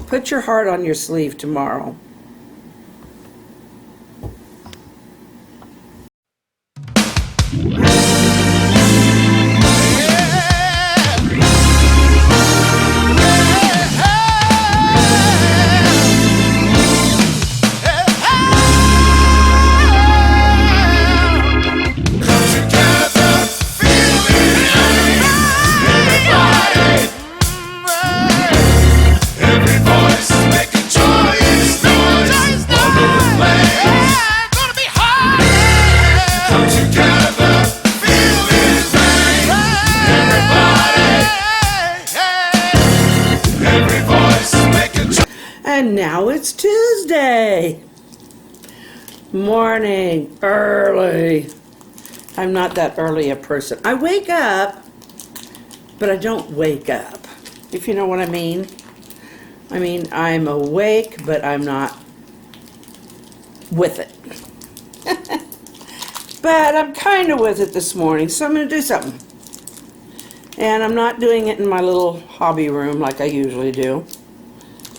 Put your heart on your sleeve tomorrow. And now it's Tuesday morning, early. I'm not that early a person. I wake up, but I don't wake up, if you know what I mean. I mean, I'm awake, but I'm not with it. But I'm kind of with it this morning, so I'm going to do something. And I'm not doing it in my little hobby room like I usually do.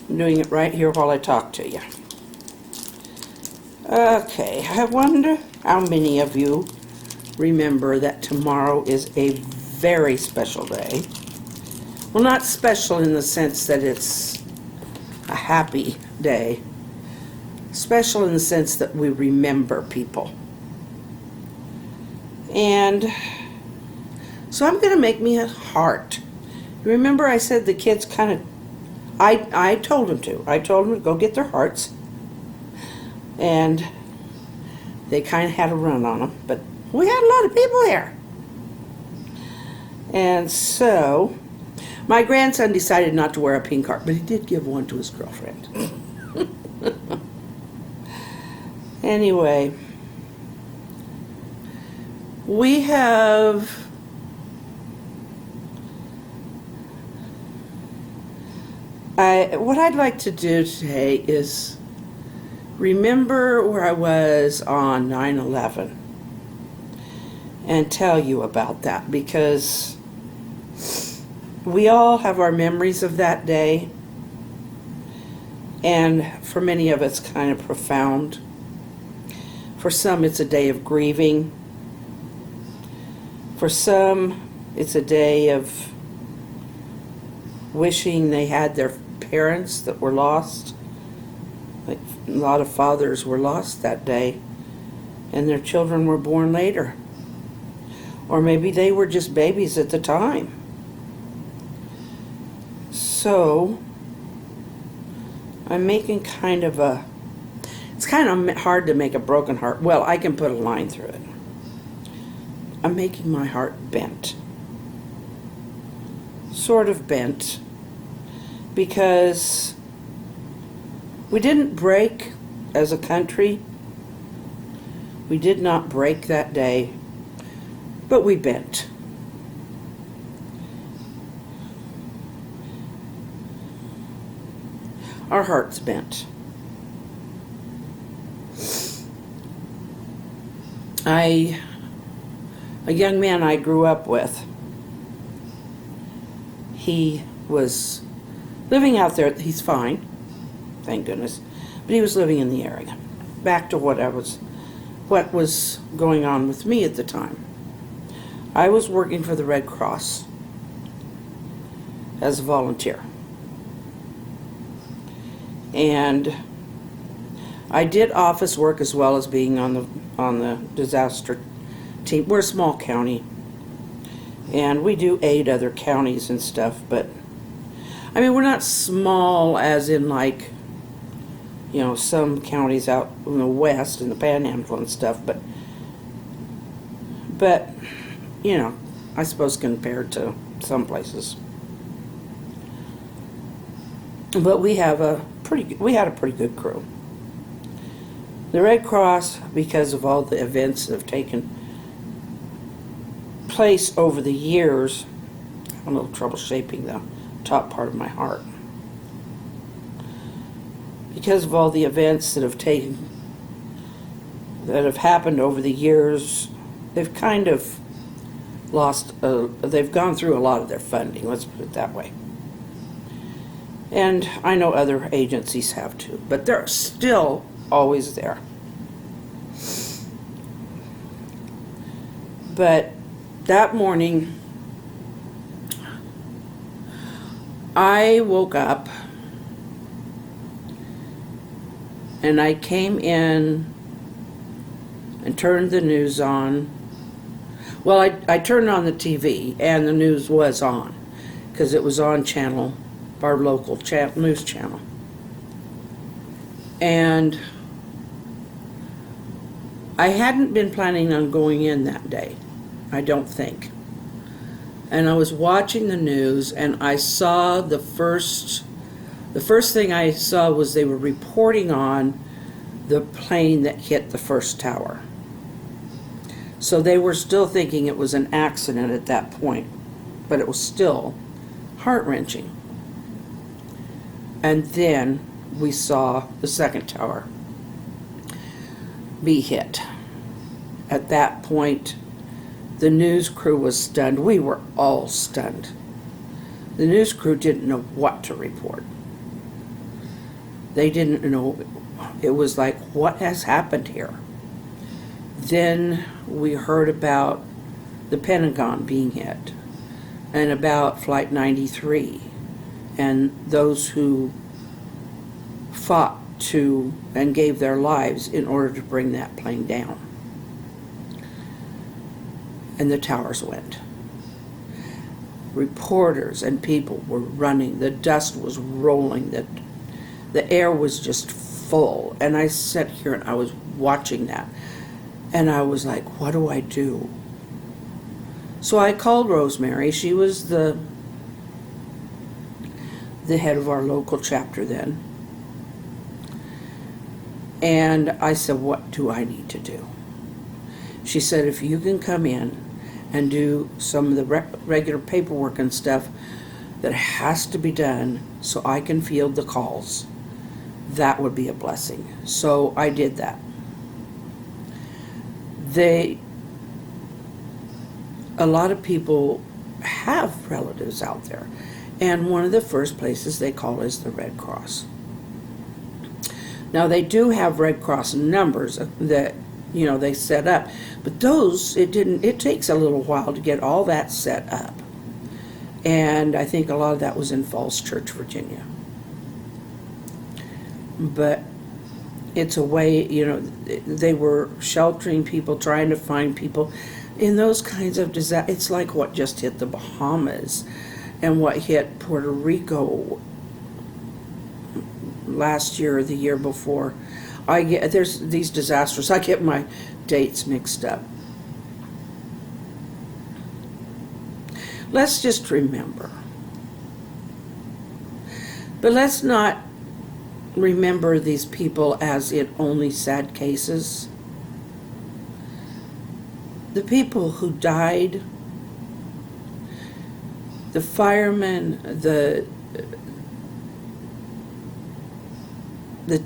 I'm doing it right here while I talk to you. Okay, I wonder how many of you remember that tomorrow is a very special day. Well, not special in the sense that it's a happy day. Special in the sense that we remember people. And so I'm going to make me a heart. Remember I said the kids kind of, I told them to. I told them to go get their hearts. And they kind of had a run on them. But we had a lot of people here. And so my grandson decided not to wear a pink heart, but he did give one to his girlfriend. Anyway, we have what I'd like to do today is remember where I was on 9/11 and tell you about that, because we all have our memories of that day, and for many of us kind of profound. For some it's a day of grieving. For some it's a day of wishing they had their parents that were lost. Like a lot of fathers were lost that day and their children were born later. Or maybe they were just babies at the time. So I'm making kind of a, it's kind of hard to make a broken heart. Well, I can put a line through it. I'm making my heart bent. Sort of bent. Because we didn't break as a country. We did not break that day, but we bent. Our hearts bent. A young man I grew up with, he was living out there. He's fine, thank goodness, but he was living in the area. Back to what was going on with me at the time. I was working for the Red Cross as a volunteer, and I did office work as well as being on the disaster team. We're a small county, and we do aid other counties and stuff, but I mean, we're not small as in like, you know, some counties out in the west in the Panhandle and stuff, but you know, I suppose compared to some places. But we had a pretty good crew. The Red Cross, because of all the events that have taken place over the years, I'm a little trouble shaping the top part of my heart. Because of all the events that have happened over the years, they've kind of lost, they've gone through a lot of their funding, let's put it that way. And I know other agencies have too, but they're still always there. But that morning, I woke up and I came in and turned the news on. Well, I turned on the TV and the news was on because it was on our local news channel. And I hadn't been planning on going in that day, I don't think. And I was watching the news and I saw the first thing I saw was they were reporting on the plane that hit the first tower. So they were still thinking it was an accident at that point, but it was still heart-wrenching. And then we saw the second tower be hit. At that point, the news crew was stunned. We were all stunned. The news crew didn't know what to report. They didn't know. It was like, what has happened here? Then we heard about the Pentagon being hit and about Flight 93 and those who fought to and gave their lives in order to bring that plane down. And the towers went. Reporters and people were running. The dust was rolling. The air was just full. And I sat here and I was watching that. And I was like, what do I do? So I called Rosemary. She was the head of our local chapter then. And I said, what do I need to do? She said, if you can come in and do some of the regular paperwork and stuff that has to be done so I can field the calls, that would be a blessing. So I did that. A lot of people have relatives out there, and one of the first places they call is the Red Cross. Now they do have Red Cross numbers that they set up, but those it takes a little while to get all that set up. And I think a lot of that was in Falls Church, Virginia. But it's a way, they were sheltering people, trying to find people in those kinds of disasters. It's like what just hit the Bahamas and what hit Puerto Rico last year or the year before. There's these disasters. I get my dates mixed up. Let's just remember. But let's not remember these people as in only sad cases. The people who died, the firemen, the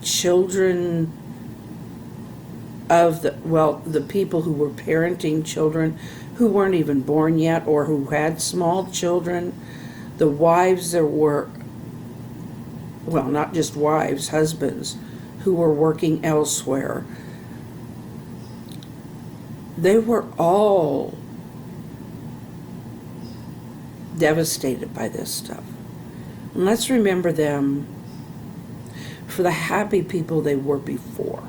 children of the people who were parenting children who weren't even born yet or who had small children, the wives that were, not just wives, husbands who were working elsewhere. They were all devastated by this stuff. And let's remember them for the happy people they were before.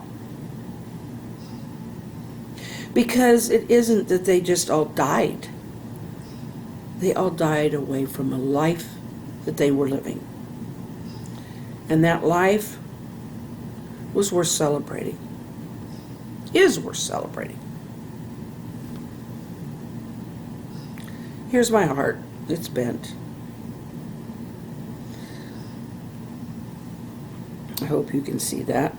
Because it isn't that they just all died. They all died away from a life that they were living. And that life was worth celebrating. Is worth celebrating. Here's my heart. It's bent. I hope you can see that.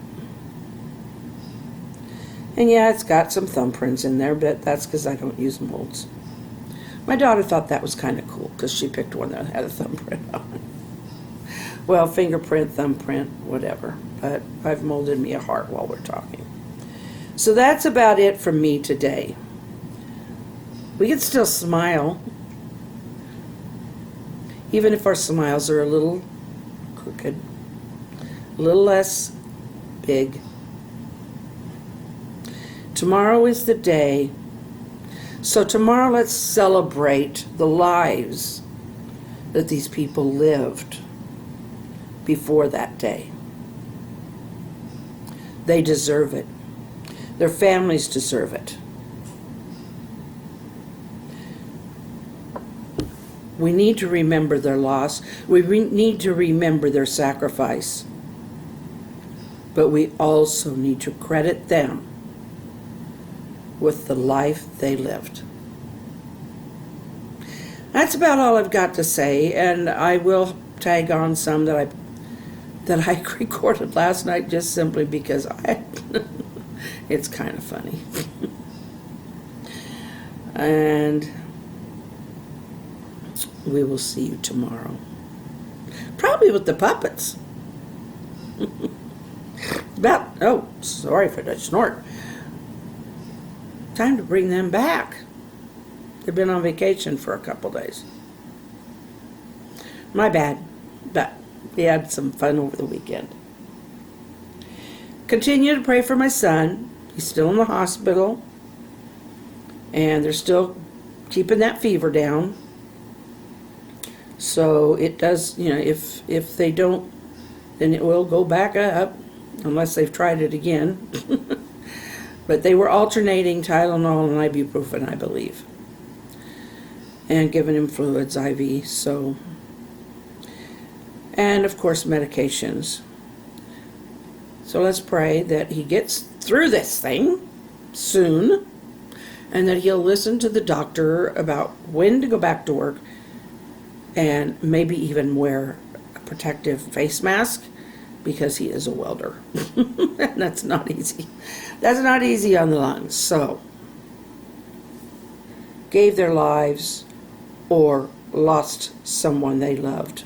And yeah, it's got some thumbprints in there, but that's because I don't use molds. My daughter thought that was kind of cool because she picked one that had a thumbprint on it. Well, fingerprint, thumbprint, whatever. But I've molded me a heart while we're talking. So that's about it from me today. We can still smile, even if our smiles are a little crooked, a little less big. Tomorrow is the day. So tomorrow let's celebrate the lives that these people lived before that day. They deserve it. Their families deserve it. We need to remember their loss. We need to remember their sacrifice. But we also need to credit them with the life they lived. That's about all I've got to say, and I will tag on some that I recorded last night just simply because it's kind of funny. And we will see you tomorrow. Probably with the puppets. Sorry for that snort. Time to bring them back. They've been on vacation for a couple days. My bad, but we had some fun over the weekend. Continue to pray for my son. He's still in the hospital, and they're still keeping that fever down. So it does, if they don't, then it will go back up, unless they've tried it again. But they were alternating Tylenol and ibuprofen, I believe, and giving him fluids, IV, so, and of course medications. So let's pray that he gets through this thing soon, and that he'll listen to the doctor about when to go back to work, and maybe even wear a protective face mask, because he is a welder. And that's not easy. That's not easy on the lungs. So, gave their lives or lost someone they loved.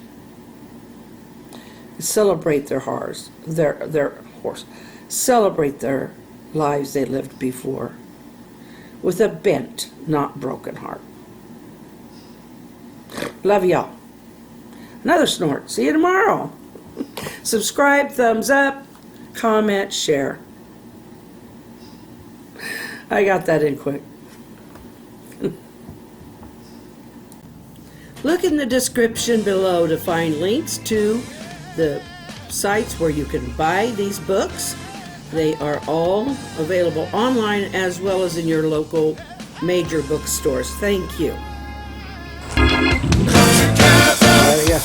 Celebrate their hearts, celebrate their lives they lived before with a bent, not broken heart. Love y'all. Another snort. See you tomorrow. Subscribe, thumbs up, comment, share. I got that in quick. Look in the description below to find links to the sites where you can buy these books. They are all available online as well as in your local major bookstores. Thank you. There we go.